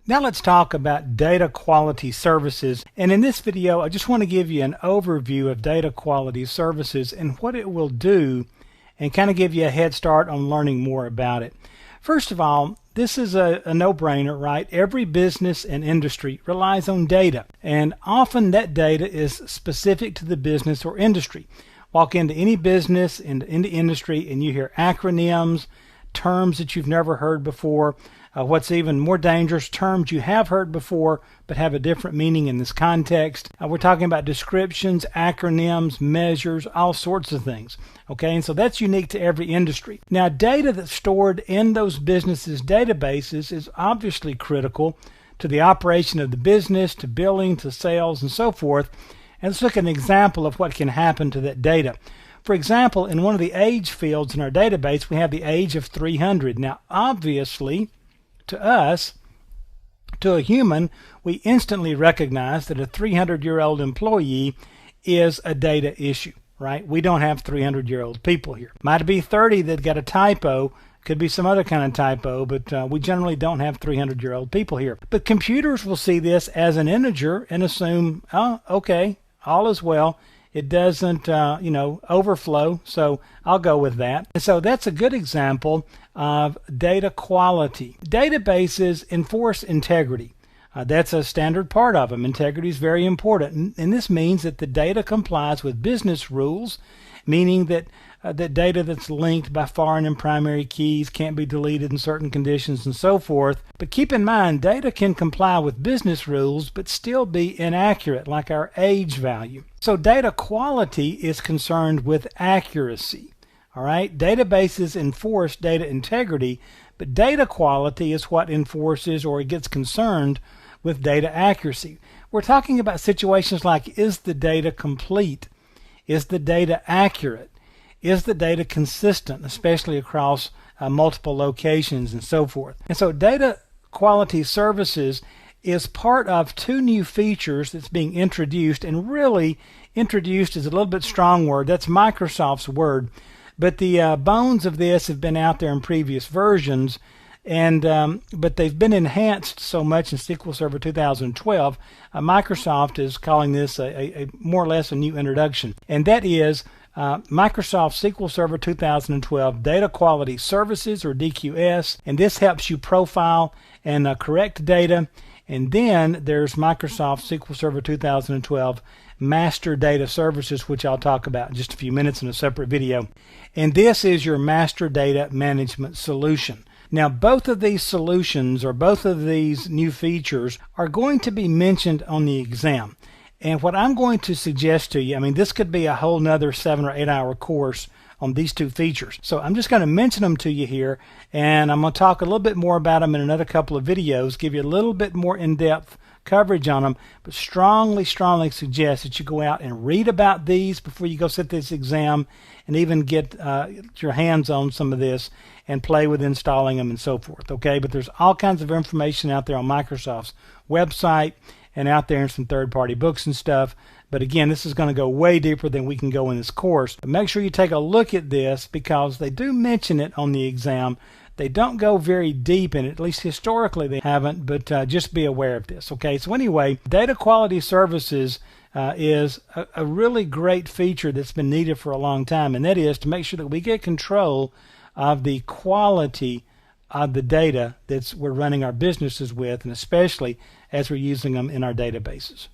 Now let's talk about data quality services. And in this video, I just want to give you an overview of data quality services and what it will do and kind of give you a head start on learning more about it. First of all, this is a no-brainer, right? Every business and industry relies on data, and often that data is specific to the business or industry. Walk into any business, into industry, and you hear acronyms, terms that you've never heard before. What's even more dangerous, terms you have heard before but have a different meaning in this context. We're talking about descriptions, acronyms, measures, all sorts of things. Okay, and so that's unique to every industry. Now, data that's stored in those businesses' databases is obviously critical to the operation of the business, to billing, to sales, and so forth. And let's look at an example of what can happen to that data. For example, in one of the age fields in our database, we have the age of 300. Now, obviously, to us, to a human, we instantly recognize that a 300-year-old employee is a data issue, right? We don't have 300-year-old people here. Might be 30 that got a typo, could be some other kind of typo, but we generally don't have 300-year-old people here. But computers will see this as an integer and assume, oh, okay, all is well. It doesn't, overflow, so I'll go with that. And so that's a good example of data quality. Databases enforce integrity. That's a standard part of them. Integrity is very important, and this means that the data complies with business rules, meaning that that data that's linked by foreign and primary keys can't be deleted in certain conditions and so forth. But keep in mind, data can comply with business rules but still be inaccurate, like our age value. So data quality is concerned with accuracy. All right, databases enforce data integrity, but data quality is what enforces or gets concerned with data accuracy. We're talking about situations like, is the data complete? Is the data accurate? Is the data consistent, especially across multiple locations and so forth? And so data quality services is part of two new features that's being introduced, and really introduced is a little bit strong word. That's Microsoft's word. But the bones of this have been out there in previous versions, and but they've been enhanced so much in SQL Server 2012. Microsoft is calling this a more or less a new introduction, and that is Microsoft SQL Server 2012 Data Quality Services, or DQS, and this helps you profile and correct data. And then there's Microsoft SQL Server 2012 Master Data Services, which I'll talk about in just a few minutes in a separate video. And this is your master data management solution. Now, both of these solutions, or both of these new features, are going to be mentioned on the exam. And what I'm going to suggest to you, this could be a whole nother 7 or 8 hour course on these two features. So I'm just going to mention them to you here, and I'm going to talk a little bit more about them in another couple of videos, give you a little bit more in-depth coverage on them, but strongly suggest that you go out and read about these before you go sit this exam, and even get your hands on some of this and play with installing them and so forth, okay? But there's all kinds of information out there on Microsoft's website and out there in some third-party books and stuff. But again, this is going to go way deeper than we can go in this course. But make sure you take a look at this, because they do mention it on the exam. They don't go very deep in it, at least historically they haven't, but just be aware of this, okay? So anyway, data quality services is a really great feature that's been needed for a long time, and that is to make sure that we get control of the quality of the data that we're running our businesses with, and especially as we're using them in our databases.